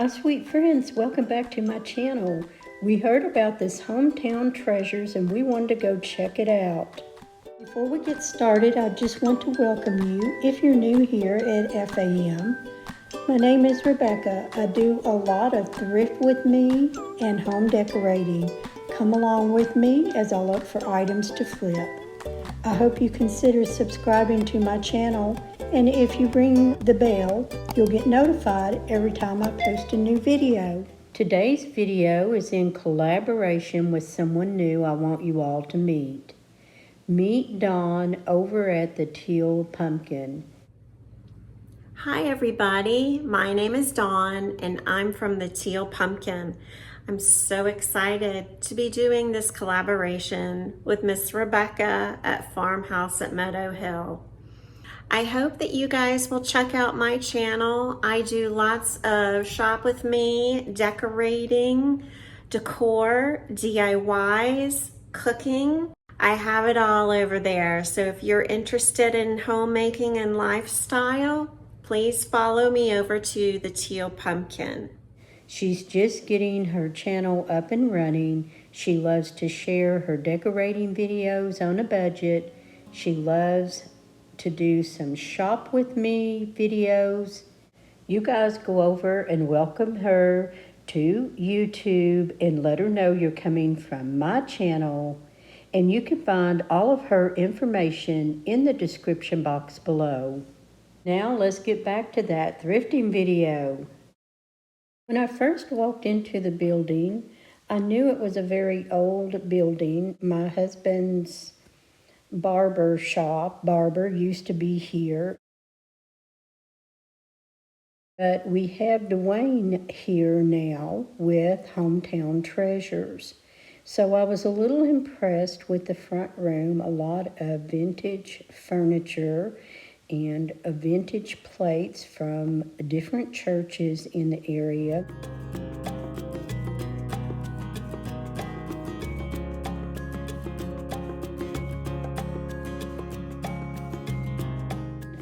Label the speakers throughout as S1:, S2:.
S1: Hi sweet friends, welcome back to my channel. We heard about this hometown treasures and we wanted to go check it out. Before we get started, I just want to welcome you if you're new here at FAM. My name is Rebecca. I do a lot of thrift with me and home decorating. Come along with me as I look for items to flip. I hope you consider subscribing to my channel, and if you ring the bell, you'll get notified every time I post a new video. Today's video is in collaboration with someone new I want you all to meet. Meet Dawn over at the Teal Pumpkin.
S2: Hi everybody, my name is Dawn and I'm from the Teal Pumpkin. I'm so excited to be doing this collaboration with Miss Rebecca at Farmhouse at Meadow Hill. I hope that you guys will check out my channel. I do lots of shop with me, decorating, decor, DIYs, cooking. I have it all over there. So if you're interested in homemaking and lifestyle, please follow me over to the Teal Pumpkin.
S1: She's just getting her channel up and running. She loves to share her decorating videos on a budget. She loves to do some shop with me videos. You guys go over and welcome her to YouTube and let her know you're coming from my channel. And you can find all of her information in the description box below. Now let's get back to that thrifting video. When I first walked into the building, I knew it was a very old building. My husband's barber used to be here. But we have Dwayne here now with Hometown Treasures. So I was a little impressed with the front room, a lot of vintage furniture and vintage plates from different churches in the area.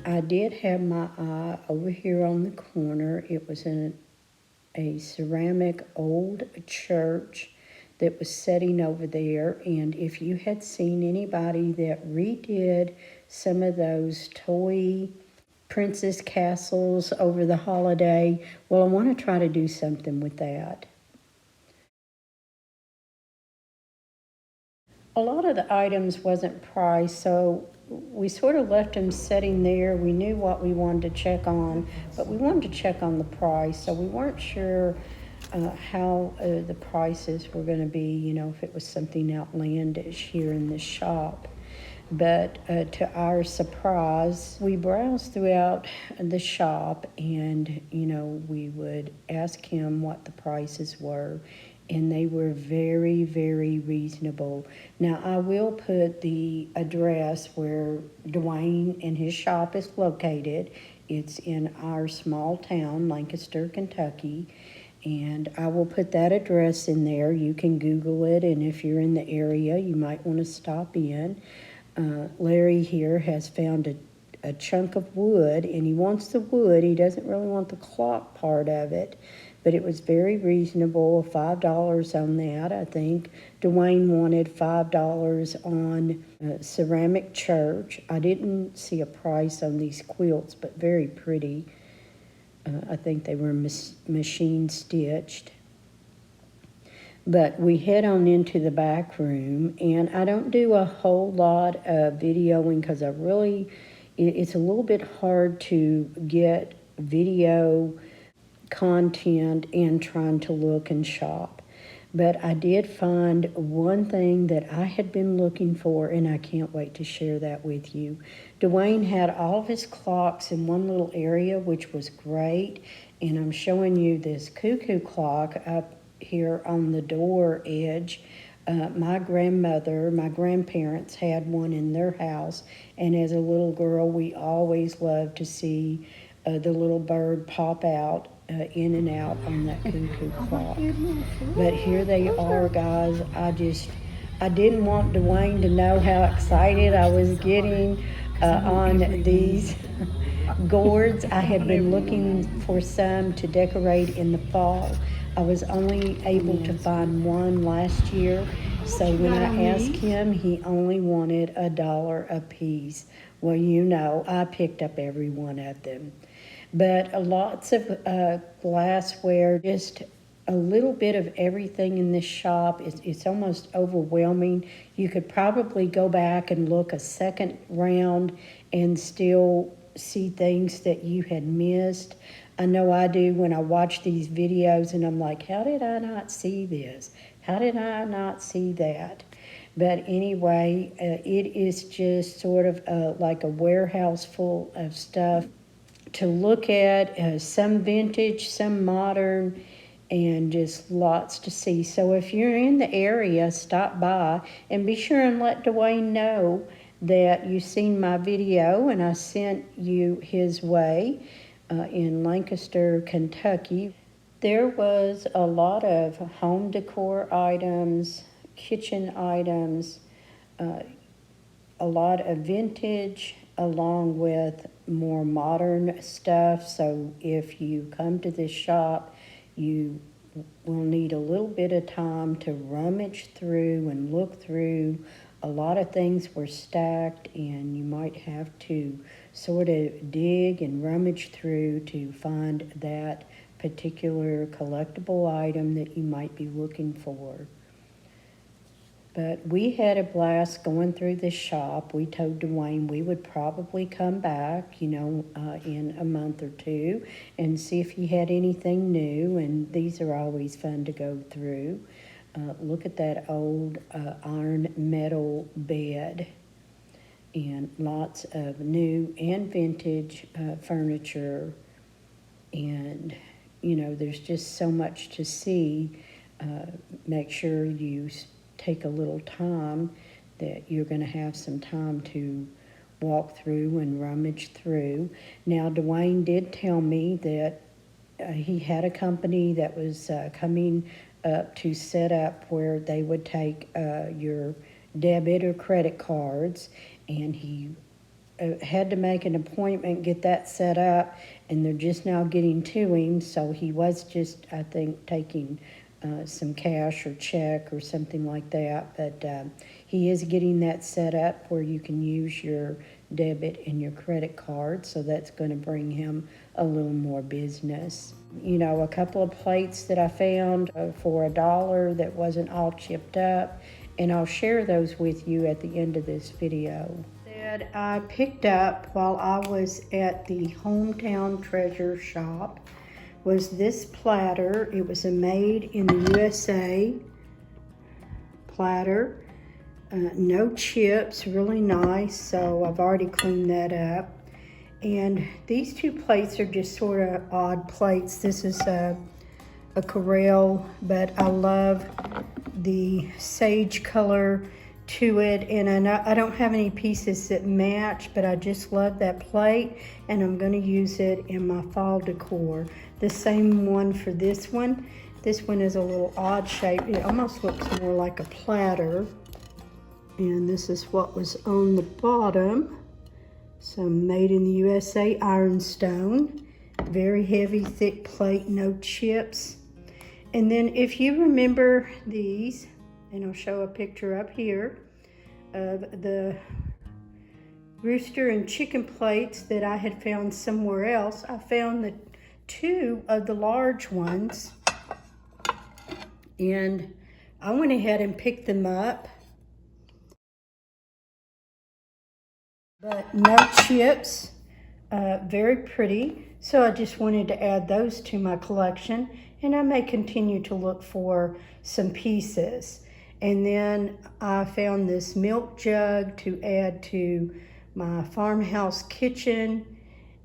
S1: I did have my eye over here on the corner. It was in a ceramic old church that was sitting over there, and if you had seen anybody that redid some of those toy princess castles over the holiday, well, I want to try to do something with that. A lot of the items wasn't priced, so we sort of left them sitting there. We knew what we wanted to check on, but we wanted to check on the price, so we weren't sure how the prices were going to be, you know, if it was something outlandish here in this shop. But to our surprise, we browsed throughout the shop and, you know, we would ask him what the prices were, and they were very, very reasonable. Now, I will put the address where Dwayne and his shop is located. It's in our small town, Lancaster, Kentucky. And I will put that address in there. You can Google it, and if you're in the area, you might want to stop in. Larry here has found a chunk of wood, and he wants the wood. He doesn't really want the clock part of it, but it was very reasonable, $5 on that, I think. Dwayne wanted $5 on ceramic church. I didn't see a price on these quilts, but very pretty. I think they were machine stitched. But we head on into the back room, and I don't do a whole lot of videoing because it's a little bit hard to get video content and trying to look and shop. But I did find one thing that I had been looking for, and I can't wait to share that with you. Dwayne had all of his clocks in one little area, which was great. And I'm showing you this cuckoo clock up here on the door edge. My grandparents had one in their house. And as a little girl, we always loved to see the little bird pop out in and out on that cuckoo clock. But here they are, guys. I didn't want Dwayne to know how excited I was getting on these gourds. I had been looking for some to decorate in the fall. I was only able to find one last year, so when I asked him, he only wanted $1 a piece. Well, you know, I picked up every one of them. But lots of glassware, just a little bit of everything in this shop. It's almost overwhelming. You could probably go back and look a second round and still see things that you had missed. I know I do when I watch these videos and I'm like, how did I not see this? How did I not see that? But anyway, it is just sort of like a warehouse full of stuff to look at, some vintage, some modern, and just lots to see. So if you're in the area, stop by and be sure and let Dwayne know that you've seen my video and I sent you his way in Lancaster, Kentucky. There was a lot of home decor items, kitchen items, a lot of vintage along with more modern stuff. So if you come to this shop, you will need a little bit of time to rummage through and look through. A lot of things were stacked and you might have to sort of dig and rummage through to find that particular collectible item that you might be looking for. But we had a blast going through this shop. We told Dwayne we would probably come back, in a month or two and see if he had anything new. And these are always fun to go through. Look at that old iron metal bed and lots of new and vintage furniture. And, there's just so much to see. Make sure you take a little time, that you're going to have some time to walk through and rummage through. Now, Dwayne did tell me that he had a company that was coming up to set up where they would take your debit or credit cards, and he had to make an appointment, get that set up, and they're just now getting to him. So he was just, I think, taking some cash or check or something like that. But he is getting that set up where you can use your debit and your credit card. So that's going to bring him a little more business. A couple of plates that I found for $1 that wasn't all chipped up. And I'll share those with you at the end of this video. That I picked up while I was at the Hometown Treasure shop was this platter. It was a made in the USA platter. No chips, really nice. So I've already cleaned that up. And these two plates are just sort of odd plates. This is a Corelle, but I love the sage color to it, and I don't have any pieces that match, but I just love that plate, and I'm going to use it in my fall decor. The same one for this one. This one is a little odd shape. It almost looks more like a platter, and this is what was on the bottom. So made in the USA ironstone. Very heavy, thick plate, no chips. And then if you remember these, and I'll show a picture up here of the rooster and chicken plates that I had found somewhere else. I found the two of the large ones, and I went ahead and picked them up. But no chips, very pretty. So I just wanted to add those to my collection, and I may continue to look for some pieces. And then I found this milk jug to add to my farmhouse kitchen.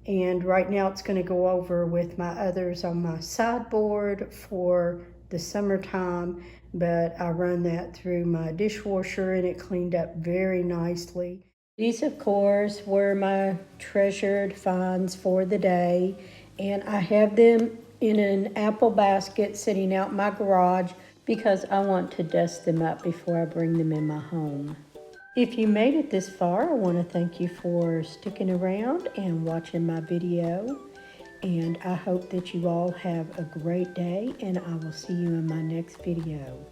S1: And right now it's going to go over with my others on my sideboard for the summertime. But I run that through my dishwasher and it cleaned up very nicely. These, of course, were my treasured finds for the day. And I have them in an apple basket sitting out in my garage, because I want to dust them up before I bring them in my home. If you made it this far, I want to thank you for sticking around and watching my video. And I hope that you all have a great day, and I will see you in my next video.